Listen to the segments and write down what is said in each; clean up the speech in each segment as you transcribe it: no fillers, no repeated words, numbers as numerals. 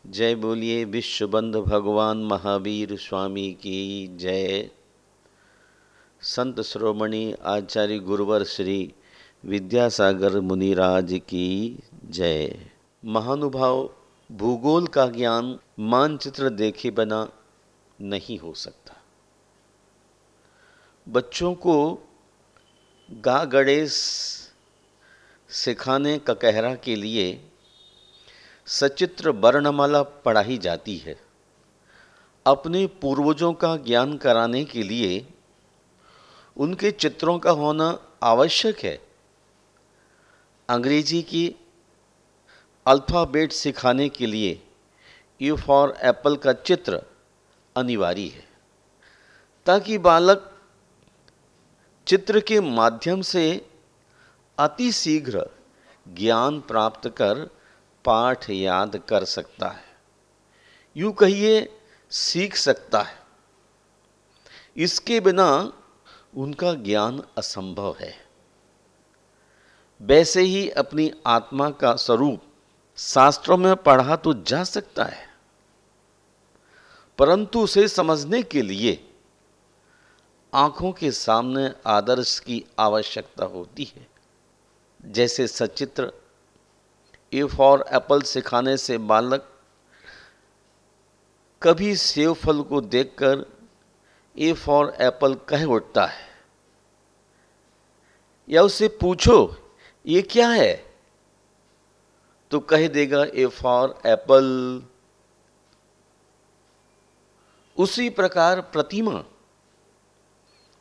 जय बोलिए विश्वबंधु भगवान महावीर स्वामी की जय। संत श्रोमणी आचार्य गुरुवर श्री विद्यासागर मुनिराज की जय। महानुभाव, भूगोल का ज्ञान मानचित्र देखे बिना नहीं हो सकता। बच्चों को गा गणेश सिखाने ककहरा के लिए सचित्र वर्णमाला पढ़ाई जाती है। अपने पूर्वजों का ज्ञान कराने के लिए उनके चित्रों का होना आवश्यक है। अंग्रेजी की अल्फ़ाबेट सिखाने के लिए ए फॉर एप्पल का चित्र अनिवार्य है, ताकि बालक चित्र के माध्यम से अति शीघ्र ज्ञान प्राप्त कर पाठ याद कर सकता है, यूँ कहिए सीख सकता है। इसके बिना उनका ज्ञान असंभव है। वैसे ही अपनी आत्मा का स्वरूप शास्त्रों में पढ़ा तो जा सकता है, परंतु उसे समझने के लिए आंखों के सामने आदर्श की आवश्यकता होती है। जैसे सचित्र ए फॉर एप्पल सिखाने से बालक कभी सेब फल को देखकर ए फॉर एप्पल कह उठता है, या उससे पूछो ये क्या है तो कह देगा ए फॉर एप्पल। उसी प्रकार प्रतिमा,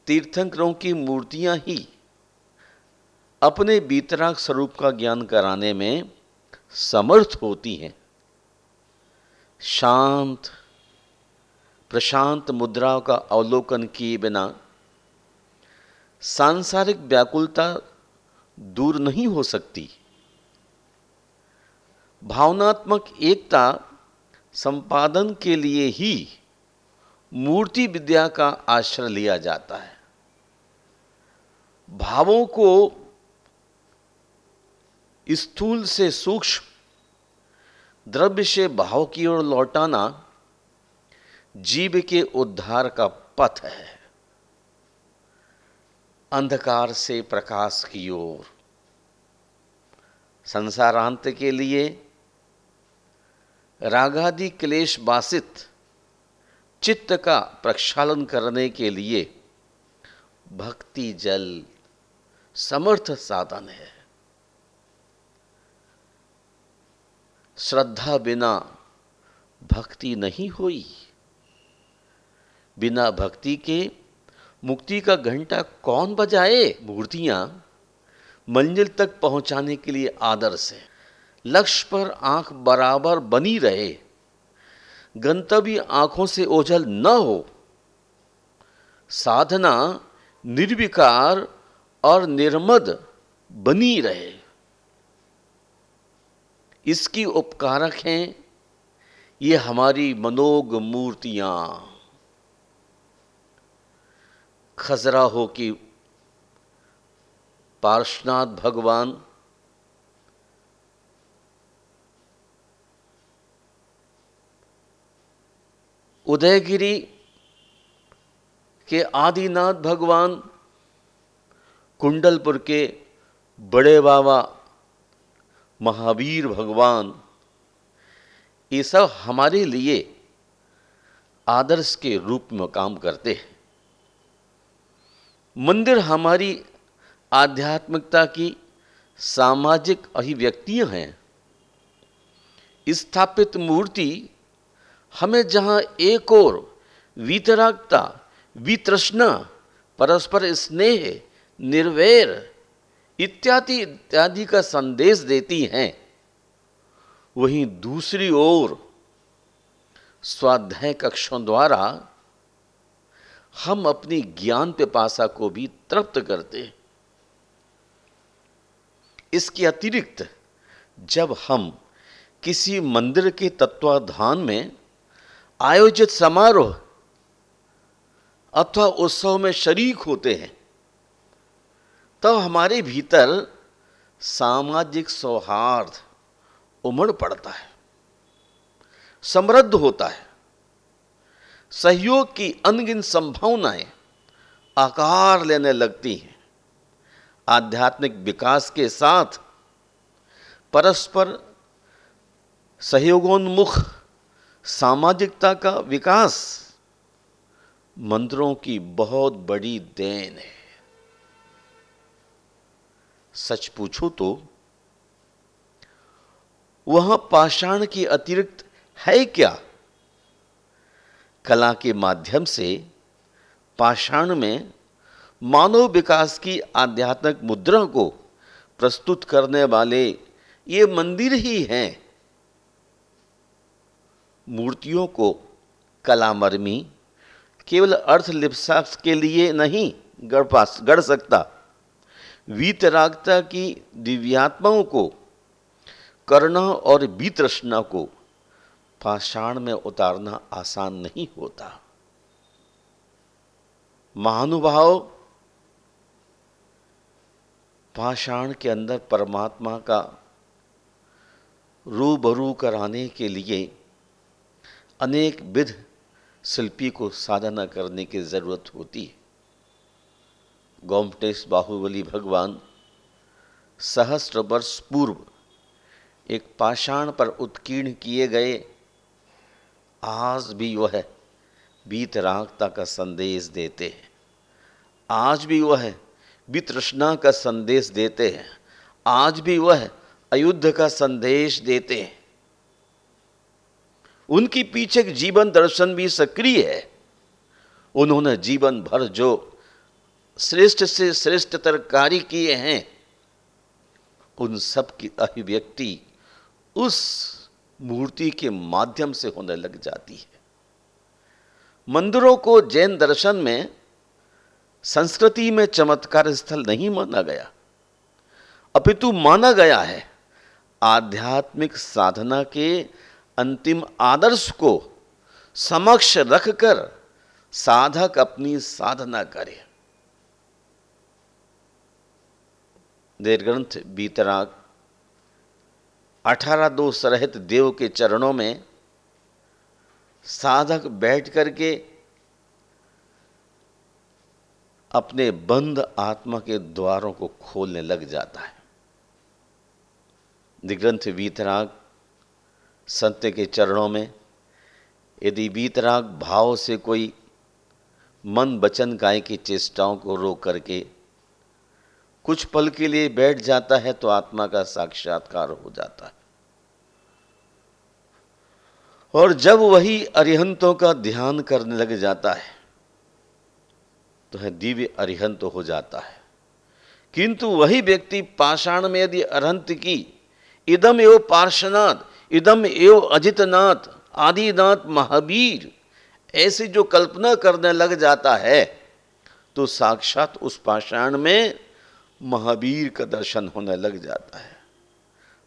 तीर्थंकरों की मूर्तियां ही अपने बीतराग स्वरूप का ज्ञान कराने में समर्थ होती हैं। शांत प्रशांत मुद्राओं का अवलोकन किए बिना सांसारिक व्याकुलता दूर नहीं हो सकती। भावनात्मक एकता संपादन के लिए ही मूर्ति विद्या का आश्रय लिया जाता है। भावों को स्थूल से सूक्ष्म, द्रव्य से भाव की ओर लौटाना जीव के उद्धार का पथ है। अंधकार से प्रकाश की ओर संसारांत के लिए रागादि क्लेश बासित चित्त का प्रक्षालन करने के लिए भक्ति जल समर्थ साधन है। श्रद्धा बिना भक्ति नहीं हुई। बिना भक्ति के मुक्ति का घंटा कौन बजाए। मूर्तियां मंजिल तक पहुंचाने के लिए आदर्श है। लक्ष्य पर आंख बराबर बनी रहे, गंतव्य आंखों से ओझल न हो। साधना निर्विकार और निर्मद बनी रहे। इसकी उपकारक हैं ये हमारी मनोग मूर्तियां। खजुराहो की पार्श्वनाथ भगवान, उदयगिरी के आदिनाथ भगवान, कुंडलपुर के बड़े बाबा महावीर भगवान, ये सब हमारे लिए आदर्श के रूप में काम करते हैं। मंदिर हमारी आध्यात्मिकता की सामाजिक अभिव्यक्तियां हैं। स्थापित मूर्ति हमें जहां एक ओर वीतरागता, वितृष्णा, परस्पर स्नेह, निर्वैर इत्यादि इत्यादि का संदेश देती हैं, वहीं दूसरी ओर स्वाध्याय कक्षों द्वारा हम अपनी ज्ञान पिपासा को भी तृप्त करते हैं। इसके अतिरिक्त जब हम किसी मंदिर के तत्वाधान में आयोजित समारोह अथवा उत्सव में शरीक होते हैं, तब हमारे भीतर सामाजिक सौहार्द उमड़ पड़ता है। समृद्ध होता है। सहयोग की अनगिनत संभावनाएं आकार लेने लगती हैं। आध्यात्मिक विकास के साथ परस्पर सहयोगोन्मुख सामाजिकता का विकास मंदिरों की बहुत बड़ी देन है। सच पूछो तो वहां पाषाण के अतिरिक्त है क्या? कला के माध्यम से पाषाण में मानव विकास की आध्यात्मिक मुद्रा को प्रस्तुत करने वाले ये मंदिर ही हैं। मूर्तियों को कलामर्मी केवल अर्थलिप्सा के लिए नहीं गढ़ सकता। वीतरागता की दिव्यात्माओं को, करुणा और वितृष्णा को पाषाण में उतारना आसान नहीं होता। महानुभाव पाषाण के अंदर परमात्मा का रूबरू कराने के लिए अनेक विध शिल्पी को साधना करने की जरूरत होती है। गोमटेश बाहुबली भगवान सहस्त्र वर्ष पूर्व एक पाषाण पर उत्कीर्ण किए गए, आज भी वह वीतरागता का संदेश देते हैं। आज भी वह वितृष्णा का संदेश देते हैं। आज भी वह अयुद्ध का संदेश देते हैं। उनकी पीछे जीवन दर्शन भी सक्रिय है। उन्होंने जीवन भर जो श्रेष्ठ से श्रेष्ठतर कार्य किए हैं, उन सब की अभिव्यक्ति उस मूर्ति के माध्यम से होने लग जाती है। मंदिरों को जैन दर्शन में, संस्कृति में चमत्कार स्थल नहीं माना गया, अपितु माना गया है आध्यात्मिक साधना के अंतिम आदर्श को समक्ष रखकर साधक अपनी साधना करे। निर्ग्रंथ वीतराग 18 दोष रहित देव के चरणों में साधक बैठ करके अपने बंद आत्मा के द्वारों को खोलने लग जाता है। निग्रंथ वीतराग संत के चरणों में यदि वीतराग भाव से कोई मन वचन काया की चेष्टाओं को रोक करके कुछ पल के लिए बैठ जाता है तो आत्मा का साक्षात्कार हो जाता है। और जब वही अरिहंतों का ध्यान करने लग जाता है तो है दिव्य अरिहंत हो जाता है। किंतु वही व्यक्ति पाषाण में यदि अरहंत की इदम एव पार्श्वनाथ, इदम एव अजितनाथ, आदिनाथ महावीर ऐसी जो कल्पना करने लग जाता है तो साक्षात उस पाषाण में महावीर का दर्शन होने लग जाता है।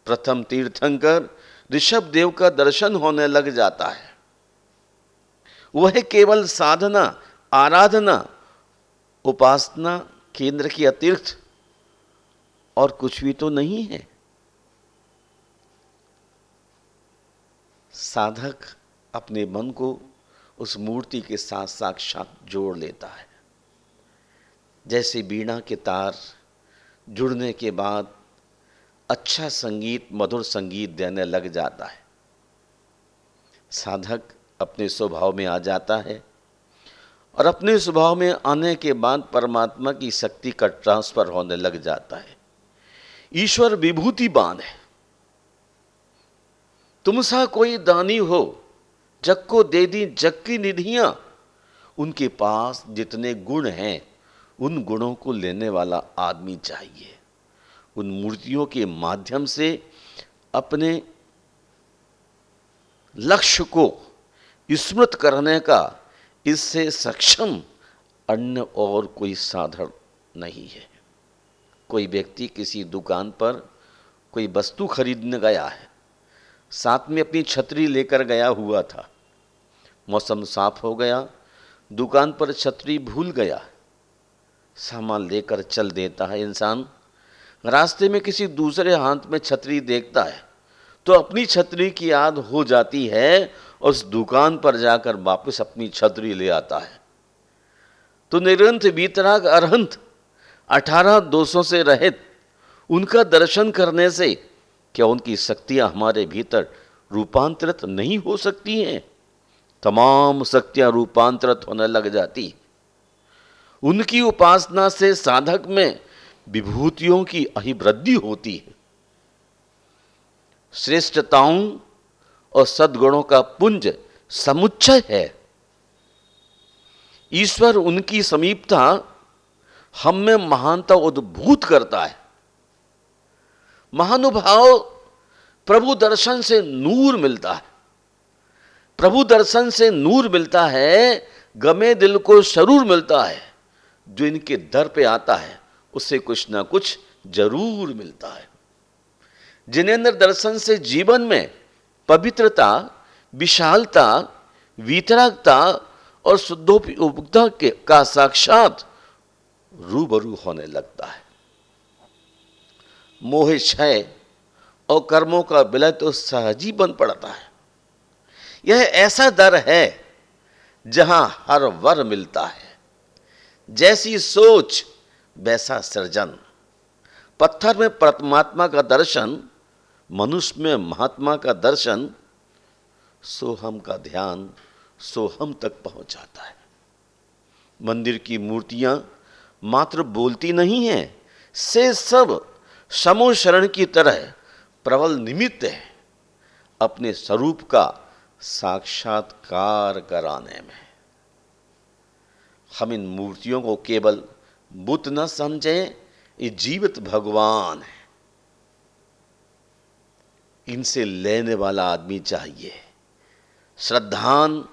प्रथम तीर्थंकर ऋषभ देव का दर्शन होने लग जाता है। वह केवल साधना, आराधना, उपासना केंद्र के अतिरिक्त और कुछ भी तो नहीं है। साधक अपने मन को उस मूर्ति के साथ साक्षात जोड़ लेता है। जैसे बीणा के तार जुड़ने के बाद अच्छा संगीत, मधुर संगीत देने लग जाता है। साधक अपने स्वभाव में आ जाता है और अपने स्वभाव में आने के बाद परमात्मा की शक्ति का ट्रांसफर होने लग जाता है। ईश्वर विभूतिवान है। तुम सा कोई दानी हो, जग को दे दी जग की निधियां। उनके पास जितने गुण हैं उन गुणों को लेने वाला आदमी चाहिए। उन मूर्तियों के माध्यम से अपने लक्ष्य को स्मृत करने का इससे सक्षम अन्य और कोई साधन नहीं है। कोई व्यक्ति किसी दुकान पर कोई वस्तु खरीदने गया है, साथ में अपनी छतरी लेकर गया हुआ था। मौसम साफ हो गया, दुकान पर छतरी भूल गया। सामान लेकर चल देता है इंसान, रास्ते में किसी दूसरे हाथ में छतरी देखता है तो अपनी छतरी की याद हो जाती है और उस दुकान पर जाकर वापस अपनी छतरी ले आता है, तो निरंत वीतराग अरहंत 18 दोषों से रहित उनका दर्शन करने से क्या उनकी शक्तियां हमारे भीतर रूपांतरित नहीं हो सकती हैं? तमाम शक्तियां रूपांतरित होने लग जाती। उनकी उपासना से साधक में विभूतियों की अभिवृद्धि होती है। श्रेष्ठताओं और सद्गुणों का पुंज समुच्चय है। ईश्वर उनकी समीपता हम में महानता उद्भूत करता है। महानुभाव प्रभु दर्शन से नूर मिलता है। प्रभु दर्शन से नूर मिलता है, गमे दिल को सरूर मिलता है। जो इनके दर पे आता है उससे कुछ ना कुछ जरूर मिलता है। जिनेंद्र दर्शन से जीवन में पवित्रता, विशालता, वीतरागता और शुद्धोपयोगिता का साक्षात रूबरू होने लगता है। मोह क्षय और कर्मों का विलय तो सहज ही बन पड़ता है। यह ऐसा दर है जहां हर वर मिलता है। जैसी सोच वैसा सृजन। पत्थर में परमात्मा का दर्शन, मनुष्य में महात्मा का दर्शन, सोहम का ध्यान सोहम तक पहुंच जाता है। मंदिर की मूर्तियां मात्र बोलती नहीं हैं, से सब समो शरण की तरह प्रबल निमित्त है अपने स्वरूप का साक्षात्कार कराने में। हम इन मूर्तियों को केवल बुत न समझें, ये जीवित भगवान है। इनसे लेने वाला आदमी चाहिए। श्रद्धान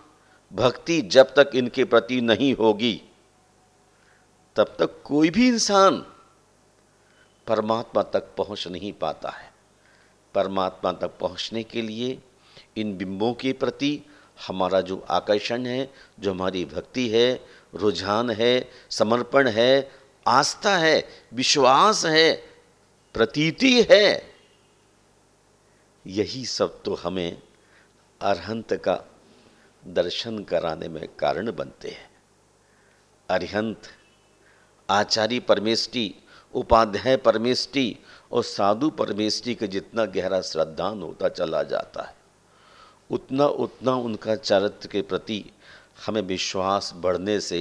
भक्ति जब तक इनके प्रति नहीं होगी तब तक कोई भी इंसान परमात्मा तक पहुंच नहीं पाता है। परमात्मा तक पहुंचने के लिए इन बिंबों के प्रति हमारा जो आकर्षण है, जो हमारी भक्ति है, रुझान है, समर्पण है, आस्था है, विश्वास है, प्रतीति है, यही सब तो हमें अरहंत का दर्शन कराने में कारण बनते हैं। अरिहंत, आचार्य परमेष्टि, उपाध्याय परमेष्टि और साधु परमेष्टि के जितना गहरा श्रद्धान होता चला जाता है, उतना उतना उनका चरित्र के प्रति हमें विश्वास बढ़ने से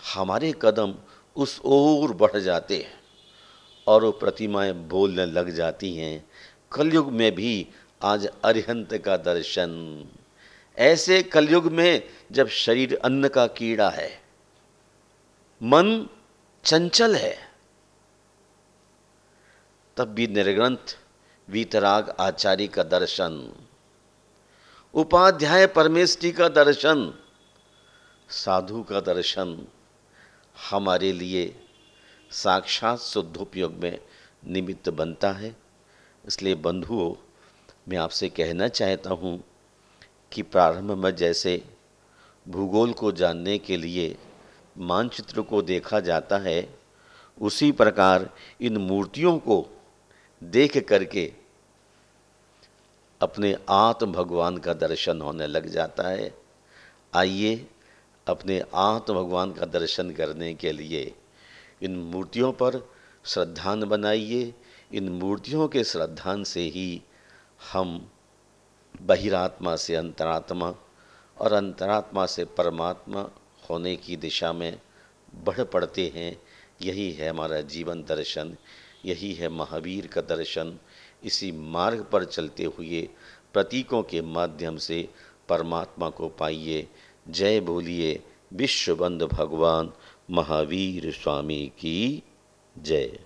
हमारे कदम उस ओर बढ़ जाते हैं और वो प्रतिमाएं बोलने लग जाती हैं। कलयुग में भी आज अरिहंत का दर्शन, ऐसे कलयुग में जब शरीर अन्न का कीड़ा है, मन चंचल है, तब भी निर्ग्रंथ वीतराग आचार्य का दर्शन, उपाध्याय परमेष्टि का दर्शन, साधु का दर्शन हमारे लिए साक्षात शुद्धोपयोग में निमित्त बनता है। इसलिए बंधुओं, मैं आपसे कहना चाहता हूँ कि प्रारंभ में जैसे भूगोल को जानने के लिए मानचित्र को देखा जाता है, उसी प्रकार इन मूर्तियों को देख करके अपने आत्म भगवान का दर्शन होने लग जाता है। आइए अपने आत्म भगवान का दर्शन करने के लिए इन मूर्तियों पर श्रद्धान बनाइए। इन मूर्तियों के श्रद्धान से ही हम बहिरात्मा से अंतरात्मा और अंतरात्मा से परमात्मा होने की दिशा में बढ़ पड़ते हैं। यही है हमारा जीवन दर्शन, यही है महावीर का दर्शन। इसी मार्ग पर चलते हुए प्रतीकों के माध्यम से परमात्मा को पाइए। जय बोलिए विश्वबंधु भगवान महावीर स्वामी की जय।